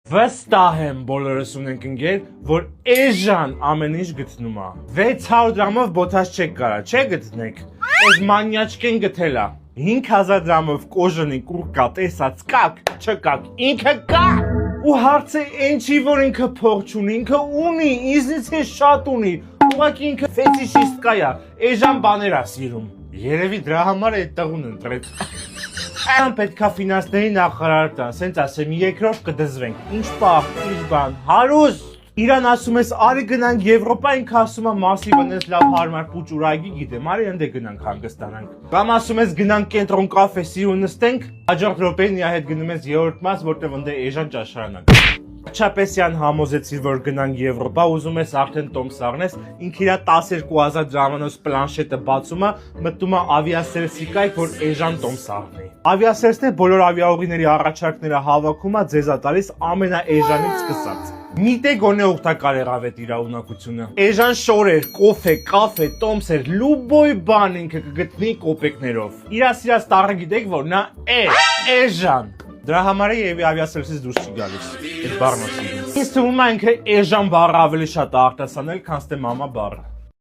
Վստահ եմ բոլորս ունենք ընկեր, որ էժան ամեն ինչ գտնում է։ 600 դրամով բոթած չեք կարա, չէ գտնեք։ Այս մանյաչկեն գտել է։ 5000 դրամով կոժնի կուրկա տեսած կակ, չկակ, ինքը կա։ Ու հարցը ինչի որ ինքը փող չունի, ինքը ունի, ինձնից է շատ ունի։ Ուղղակի ինքը ֆետիշիստ կա է, էժան բաներ է սիրում։ Երևի դրա համար է այդ տղուն ընտրեց։ Այն պետքա ֆինանսների նախարար տան, սենց ասեմ, երկրորդ կդզվենք, ինչ պահ, ինչ բան, հարուստ, իրան ասում ես, արի գնանք Եվրոպա, ինքը ասում է մասի վնես լավ հարմար պուճուրայգի գիտեմ, արի ընդե գնանք հանգստանանք, կամ ասում ես գնանք կենտրոն կաֆեսի ու նստենք, հաջորդ րոպեին իրա հետ գնում ես երրորդ մաս, որտեղ ընդե էժան ճաշարանակ։ Չապեսյան համոզեցիր, որ գնանք Եվրոպա, ուզում ես արդեն տոմս առնես, ինքը իրա 12000 դրամանոց պլանշետը բացում է, մտնում է ավիասերվիսի կայք, որ էժան տոմս առնի։ Ավիասերվիսն է բոլոր ավիաուղիների առաջարկները հավաքում է, ձեզ է տալիս ամենաէժանից սկսած։ Միտե գոնե օգտակար եղավ այդ իր ունակությունը։ Էժան շորեր, կոֆե, կաֆե, տոմսեր, լուբոյ բան ինքը կգտնի կոպեկներով։ Իրա սիրած տառը գիտեք, որ նա էժան։ Դրա համար է եւ ավիասերվիսից դուրս չի գալիս։ Այդ բառն է։ Ինձ թվում է ինքը էժան բառը ավելի շատ է արտասանել, քան թե մամա բառը։